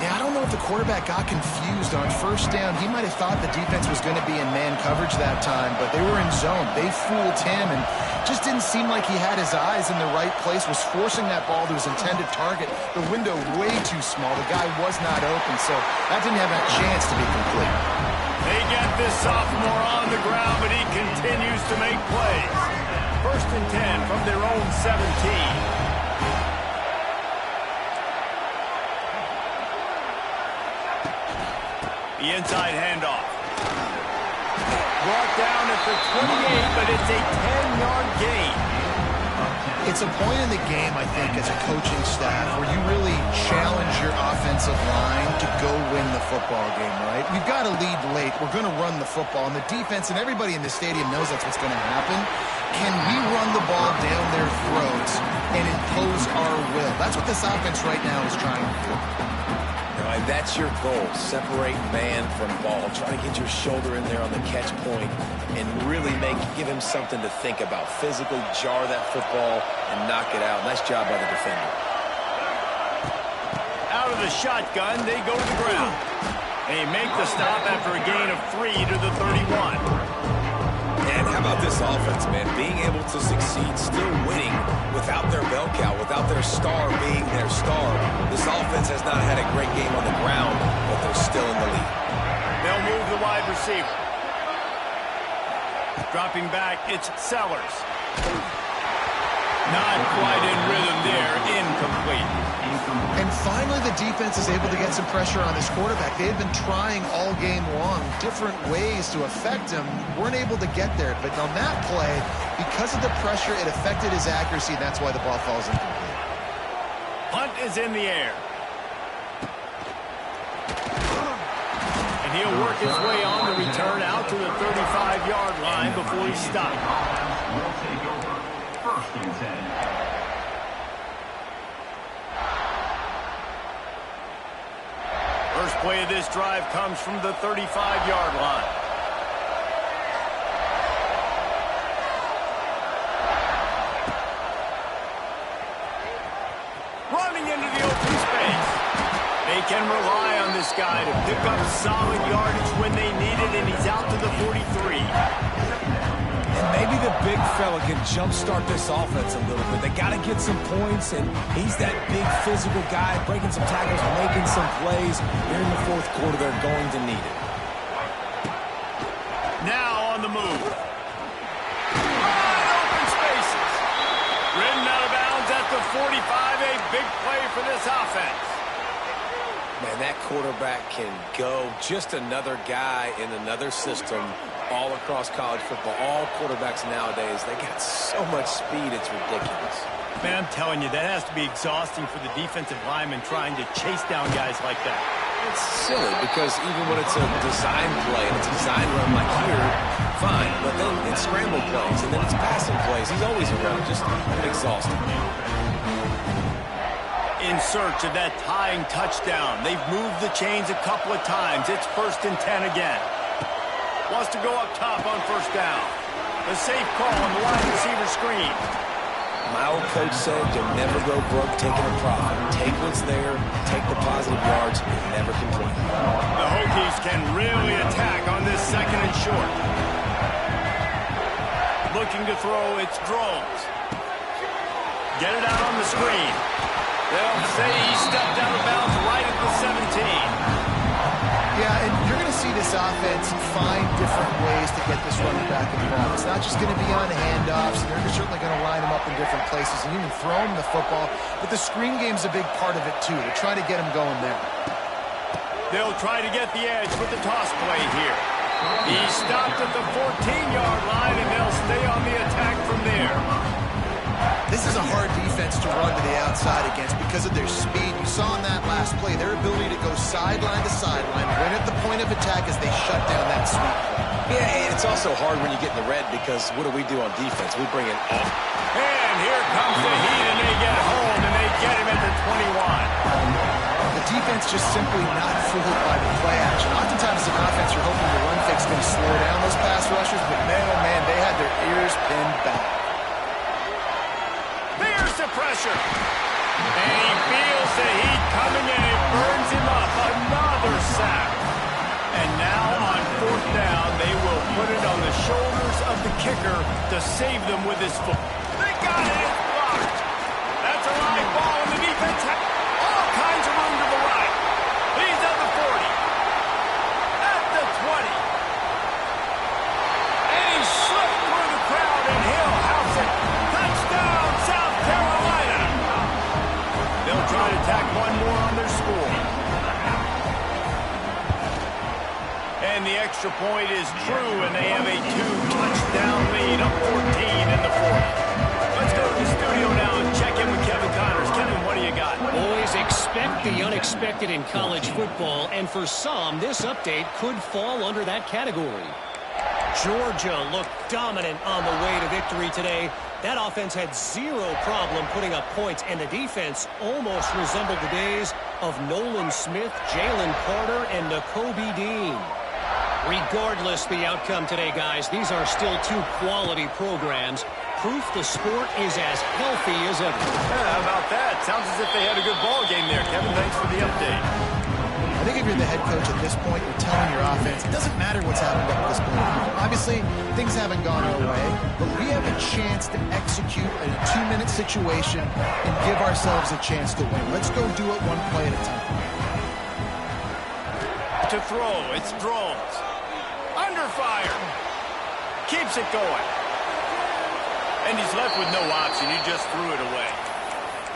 Yeah, I don't know if the quarterback got confused on first down. He might have thought the defense was going to be in man coverage that time, but they were in zone. They fooled him and just didn't seem like he had his eyes in the right place, was forcing that ball to his intended target. The window way too small. The guy was not open, so that didn't have a chance to be complete. They get this sophomore on the ground, but he continues to make plays. First and 10 from their own 17. The inside handoff. Brought down at the 28, but it's a 10-yard gain. It's a point in the game, I think, as a coaching staff, where you really challenge your offensive line to go win the football game, right? We've got to lead late. We're going to run the football. And the defense and everybody in the stadium knows that's what's going to happen. Can we run the ball down their throats and impose our will? That's what this offense right now is trying to do. Right, that's your goal. Separate man from ball. Try to get your shoulder in there on the catch point and really give him something to think about. Physically jar that football and knock it out. Nice job by the defender. Out of the shotgun, they go to the ground. They make the stop after a gain of 3 to the 31. And how about this offense, man? Being able to succeed, still winning without their bell cow, without their star being their star. This offense has not had a great game on the ground, but they're still in the lead. They'll move the wide receiver. Dropping back, it's Sellers. Not quite in rhythm there. Incomplete. And finally, the defense is able to get some pressure on this quarterback. They've been trying all game long different ways to affect him. Weren't able to get there. But on that play, because of the pressure, it affected his accuracy, and that's why the ball falls incomplete. Punt is in the air. And he'll work his way on the return out to the 35-yard line before he's stopped. Will take over. First and 10. First play of this drive comes from the 35-yard line. Running into the open space. They can rely on this guy to pick up solid yardage when they need it, and he's out to the 43. And maybe the big fella can jumpstart this offense a little bit. They got to get some points, and he's that big physical guy, breaking some tackles, making some plays. Here in the fourth quarter, they're going to need it. Now on the move. Wide open spaces. Ridden out of bounds at the 45. A big play for this offense. Man, that quarterback can go. Just another guy in another system all across college football. All quarterbacks nowadays, they got so much speed, it's ridiculous. Man, I'm telling you, that has to be exhausting for the defensive lineman trying to chase down guys like that. It's silly because even when it's a design play and it's a design run like here, fine. But then it's scramble plays and then it's passing plays. He's always around, just exhausting. In search of that tying touchdown. They've moved the chains a couple of times. It's 1st and 10 again. Wants to go up top on first down. The safe call on the wide receiver screen. My old coach said you'll never go broke taking a profit. Take what's there, take the positive yards, and never complain. The Hokies can really attack on this 2nd and short. Looking to throw, it's Drones. Get it out on the screen. They'll say he stepped out of bounds right at the 17. Yeah, and you're going to see this offense find different ways to get this running back involved. It's not just going to be on handoffs. They're certainly going to line him up in different places and even throw him the football. But the screen game's a big part of it, too. They're trying to get him going there. They'll try to get the edge with the toss play here. He stopped at the 14-yard line, and they'll stay on the attack from there. This is a hard defense to run to the outside against because of their speed. You saw in that last play their ability to go sideline to sideline, win at the point of attack as they shut down that sweep play. Yeah, and it's also hard when you get in the red because what do we do on defense? We bring it up. And here comes the heat, and they get home, and they get him at the 21. The defense just simply not fooled by the play action. Oftentimes, as an offense, you're hoping the run fix can slow down those pass rushers, but man, oh man, they had their ears pinned back. There's the pressure. And he feels the heat coming, and it burns him up. Another sack. And now on 4th down, they will put it on the shoulders of the kicker to save them with his foot. They got it. It's blocked. That's a live ball, and the defense has all kinds of room to the right. He's at the 40. At the 20. And he slipped through the crowd, and he'll house it. Touchdown, South Carolina. They'll try to tack one more on their score. And the extra point is true, and they have a 2-touchdown lead, up 14 in the 4th. Let's go to the studio now and check in with Kevin Connors. Kevin, what do you got? Boys, expect the unexpected in college football, and for some, this update could fall under that category. Georgia looked dominant on the way to victory today. That offense had zero problem putting up points, and the defense almost resembled the days of Nolan Smith, Jalen Carter, and Nakobe Dean. Regardless the outcome today, guys, these are still two quality programs. Proof the sport is as healthy as ever. Yeah, how about that? Sounds as if they had a good ball game there. Kevin, thanks for the update. I think if you're the head coach at this point, you're telling your offense, it doesn't matter what's happened up to this point. Obviously, things haven't gone our way, but we have a chance to execute in a 2-minute situation and give ourselves a chance to win. Let's go do it one play at a time. To throw, it's Drones. Under fire. Keeps it going. And he's left with no option. He just threw it away.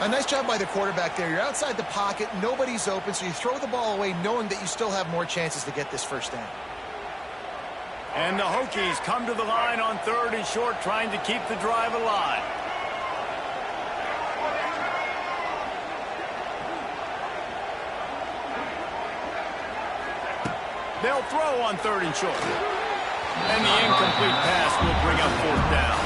A nice job by the quarterback there. You're outside the pocket, nobody's open, so you throw the ball away knowing that you still have more chances to get this first down. And the Hokies come to the line on 3rd and short, trying to keep the drive alive. They'll throw on 3rd and short. And the incomplete pass will bring up 4th down.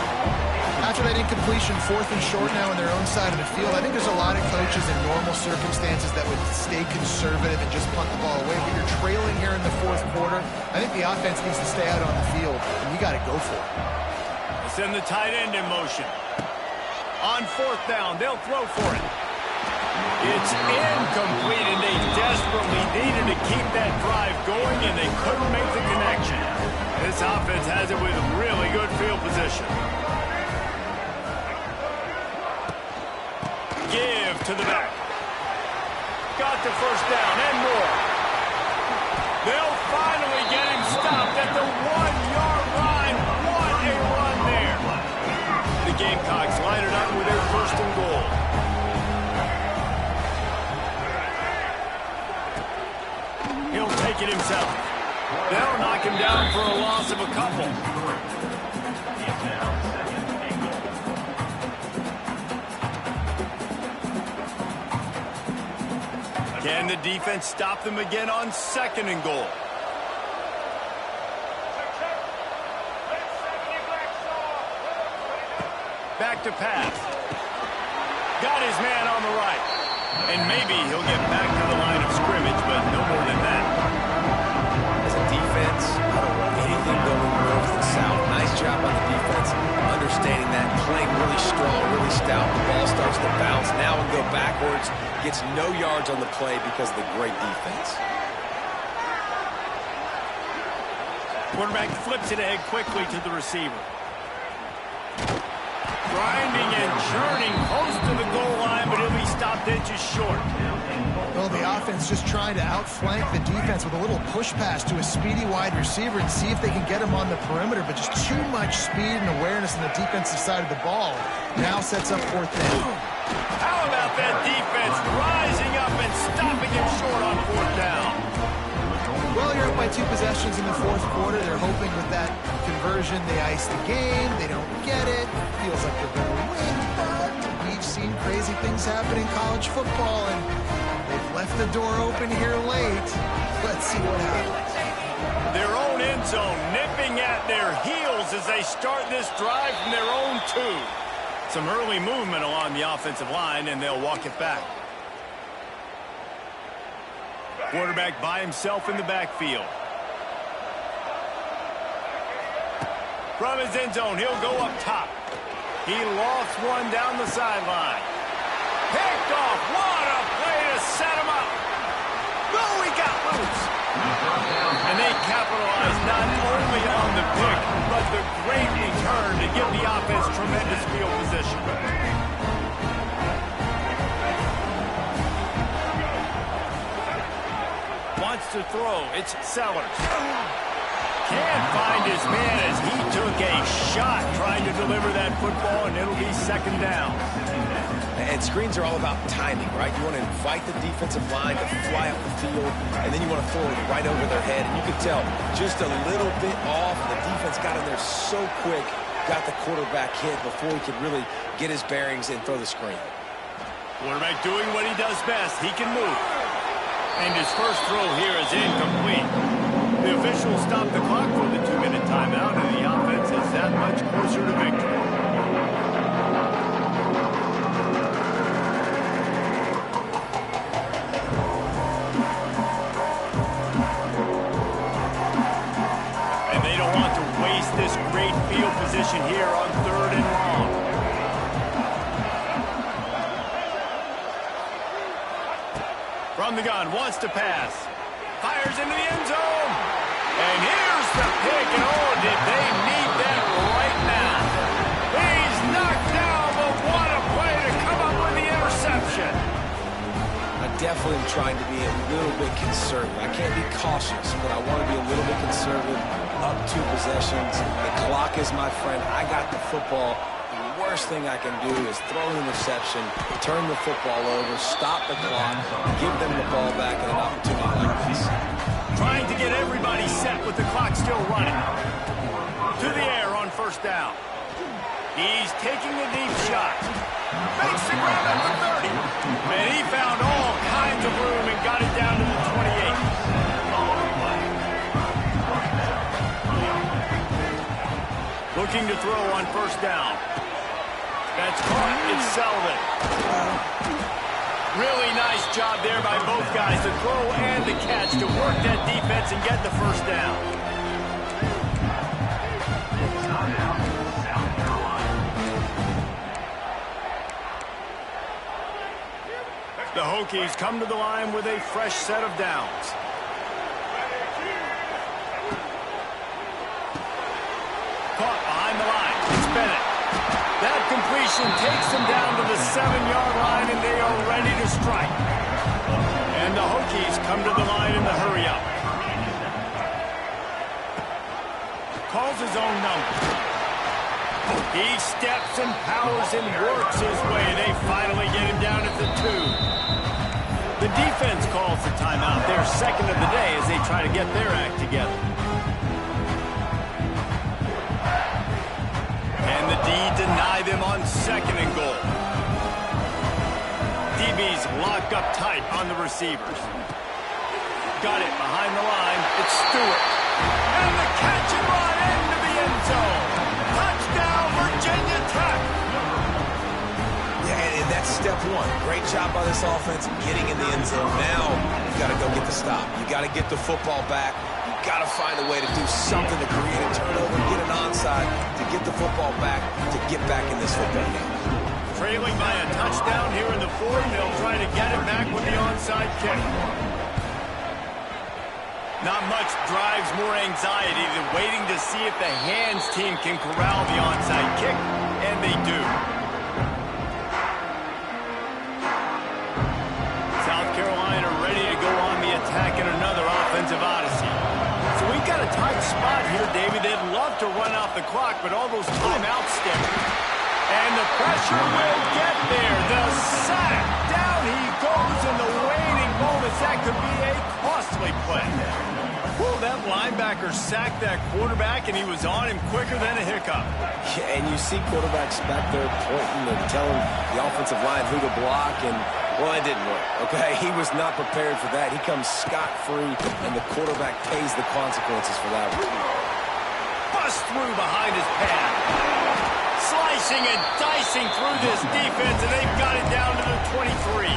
After that incompletion, 4th and short now on their own side of the field, I think there's a lot of coaches in normal circumstances that would stay conservative and just punt the ball away. But you're trailing here in the 4th quarter. I think the offense needs to stay out on the field, and you got to go for it. They send the tight end in motion. On 4th down, they'll throw for it. It's incomplete, and they desperately needed to keep that drive going, and they couldn't make the connection. This offense has it with really good field position. Give to the back. Got the first down and more. They'll finally get him stopped at the 1-yard line. What a run there. The Gamecocks line it up with their 1st and goal. He'll take it himself. They'll knock him down for a loss of a couple. Can the defense stop them again on 2nd and goal? Back to pass. Got his man on the right. And maybe he'll get back to the line of scrimmage, but no more than that. As a defense, I don't want anything going north and south. Nice job on the defense, understanding that, playing really strong, really stout. The ball starts to bounce. Now and go backwards. Gets no yards on the play because of the great defense. Quarterback flips it ahead quickly to the receiver. Grinding and churning close to the goal line, but he'll be stopped inches short. Well, the offense just trying to outflank the defense with a little push pass to a speedy wide receiver and see if they can get him on the perimeter, but just too much speed and awareness on the defensive side of the ball. Now sets up 4th down. How about that defense rising up and stopping him short on 4th down? Well, you're up by 2 possessions in the 4th quarter. They're hoping with that conversion they ice the game. They don't get it. Feels like they're going to win, but we've seen crazy things happen in college football, and they've left the door open here late. Let's see what happens. Their own end zone nipping at their heels as they start this drive from their own 2. Some early movement along the offensive line, and they'll walk it back. Quarterback by himself in the backfield. From his end zone, he'll go up top. He lofts one down the sideline. Picked off. What a play to set him up. Oh, he got loose. And they capitalize not only on the pick, but the great return to give the offense tremendous field position. Wants to throw. It's Sellers. Can't find his man as he took a shot trying to deliver that football, and it'll be 2nd down. And screens are all about timing, right? You want to invite the defensive line to fly up the field, and then you want to throw it right over their head. And you can tell just a little bit off. The defense got in there so quick, got the quarterback hit before he could really get his bearings and throw the screen. Quarterback doing what he does best. He can move. And his first throw here is incomplete. The officials stop the clock for the 2-minute timeout, and the offense is that much closer to victory. And they don't want to waste this great field position here on 3rd and long. From the gun, wants to pass. Fires into the end zone. And here's the pick. And oh, did they need that right now. He's knocked down, but what a play to come up with the interception. I definitely am trying to be a little bit conservative. I can't be cautious, but I want to be a little bit conservative. Up 2 possessions. The clock is my friend. I got the football worst thing I can do is throw an interception, turn the football over, stop the clock, give them the ball back and an opportunity like this. Trying to get everybody set with the clock still running. To the air on first down. He's taking a deep shot. Makes the grab at the 30. And he found all kinds of room and got it down to the 28. Looking to throw on first down. That's caught. It's Sullivan. Really nice job there by both guys, the throw and the catch, to work that defense and get the first down. The Hokies come to the line with a fresh set of downs. Caught behind the line. It's Bennett. That completion takes them down to the 7-yard line, and they are ready to strike. And the Hokies come to the line in the hurry-up. Calls his own number. He steps and powers and works his way. They finally get him down at the 2. The defense calls the timeout, their second of the day, as they try to get their act together. And the D deny them on second and goal. DB's locked up tight on the receivers. Got it behind the line. It's Stewart. And the catch and run into the end zone. Touchdown, Virginia Tech. Yeah, and that's step one. Great job by this offense getting in the end zone. Now you got to go get the stop. You got to get the football back. You got to find a way to do something to create a turnover, get an onside, to get the football back, to get back in this football game. Trailing by a touchdown here in the fourth. They'll try to get it back with the onside kick. Not much drives more anxiety than waiting to see if the hands team can corral the onside kick, and they do. South Carolina ready to go on the attack in another offensive odyssey. So we've got a tight spot here, David. They'd love to run out the clock, but all those timeouts stick. And the pressure will get there. The sack. Down he goes in the waiting moments. That could be a costly play. Whew, that linebacker sacked that quarterback, and he was on him quicker than a hiccup. Yeah, and you see quarterbacks back there pointing and telling the offensive line who to block, and, well, it didn't work, okay? He was not prepared for that. He comes scot-free, and the quarterback pays the consequences for that one. Bust through behind his pad. Slicing and dicing through this defense, and they've got it down to the 23.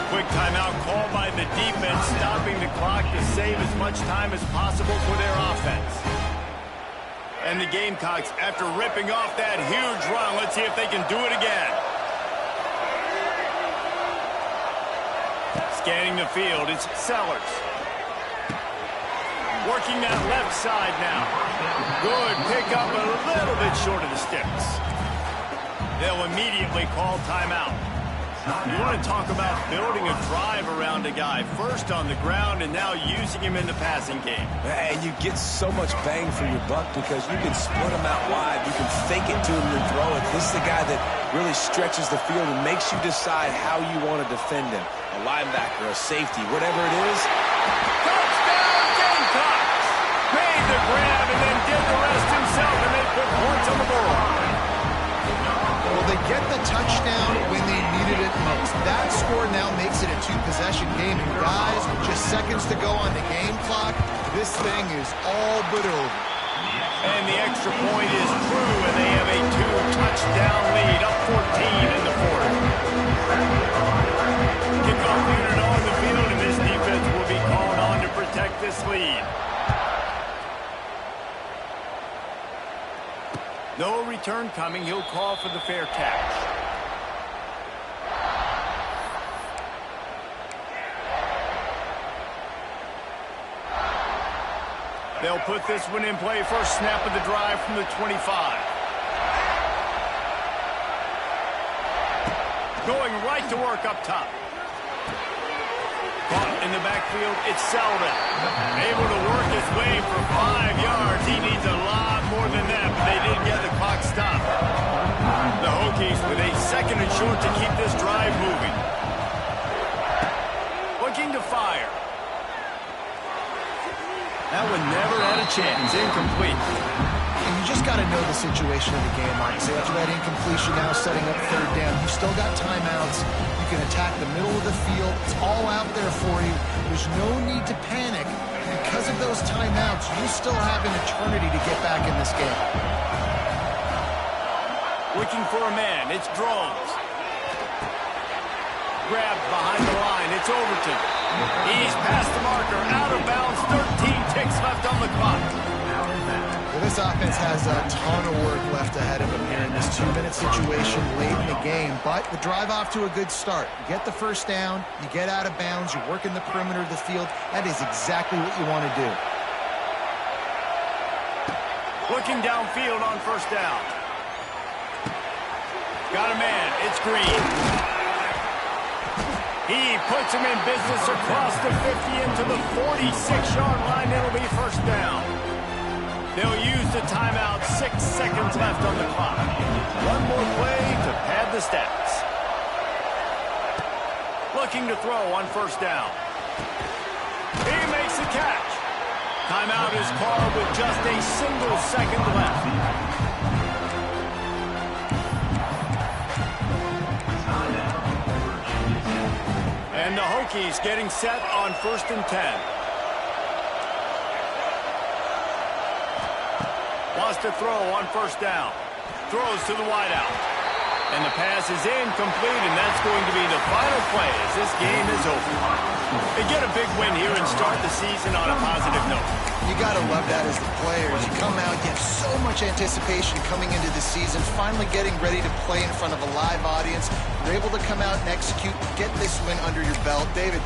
Quick timeout called by the defense, stopping the clock to save as much time as possible for their offense. And the Gamecocks, after ripping off that huge run, let's see if they can do it again. Scanning the field, it's Sellers. Working that left side now. Good pickup, a little bit short of the sticks. They'll immediately call timeout. You want to talk about building a drive around a guy, first on the ground and now using him in the passing game. And you get so much bang for your buck because you can split him out wide. You can fake it to him and throw it. This is the guy that really stretches the field and makes you decide how you want to defend him. A linebacker, a safety, whatever it is. Touchdown, Gamecocks! Made the grab and then did the rest himself, and they put points on the board. Well, they get the touchdown when they needed it most. That score now makes it a two-possession game. And guys, with just seconds to go on the game clock, this thing is all but over. And the extra point is true, and they have a 2-touchdown lead, up 14 in the fourth. Kickoff unit on the field, and this defense will be called on to protect this lead. No return coming. He'll call for the fair catch. They'll put this one in play. First snap of the drive from the 25. Going right to work up top. Caught in the backfield, it's Sullivan. Able to work his way for 5 yards. He needs a lot more than that, but they did get the clock stopped. Hokies with a 2nd and short to keep this drive moving. Looking to fire. That one never had a chance. Incomplete. And you just got to know the situation of the game, Marcus. After that incompletion, now setting up 3rd down. You still got timeouts. You can attack the middle of the field. It's all out there for you. There's no need to panic. Because of those timeouts, you still have an eternity to get back in this game. Looking for a man. It's Drones. Grabbed behind the line. It's Overton. He's past the marker. Out of bounds. 13 ticks left on the clock. Well, this offense has a ton of work left ahead of them here in this 2-minute situation late in the game. But the drive off to a good start. You get the 1st down. You get out of bounds. You're working the perimeter of the field. That is exactly what you want to do. Looking downfield on 1st down. Got a man. It's Green. He puts him in business across the 50 into the 46-yard line. It'll be 1st down. They'll use the timeout. 6 seconds left on the clock. One more play to pad the stats. Looking to throw on 1st down. He makes the catch. Timeout is called with just a single second left. And the Hokies getting set on 1st and 10. Wants to throw on 1st down. Throws to the wideout. And the pass is incomplete, and that's going to be the final play as this game is over. They get a big win here and start the season on a positive note. You got to love that as the players. You come out, you have so much anticipation coming into the season, finally getting ready to play in front of a live audience. You're able to come out and execute, get this win under your belt. David,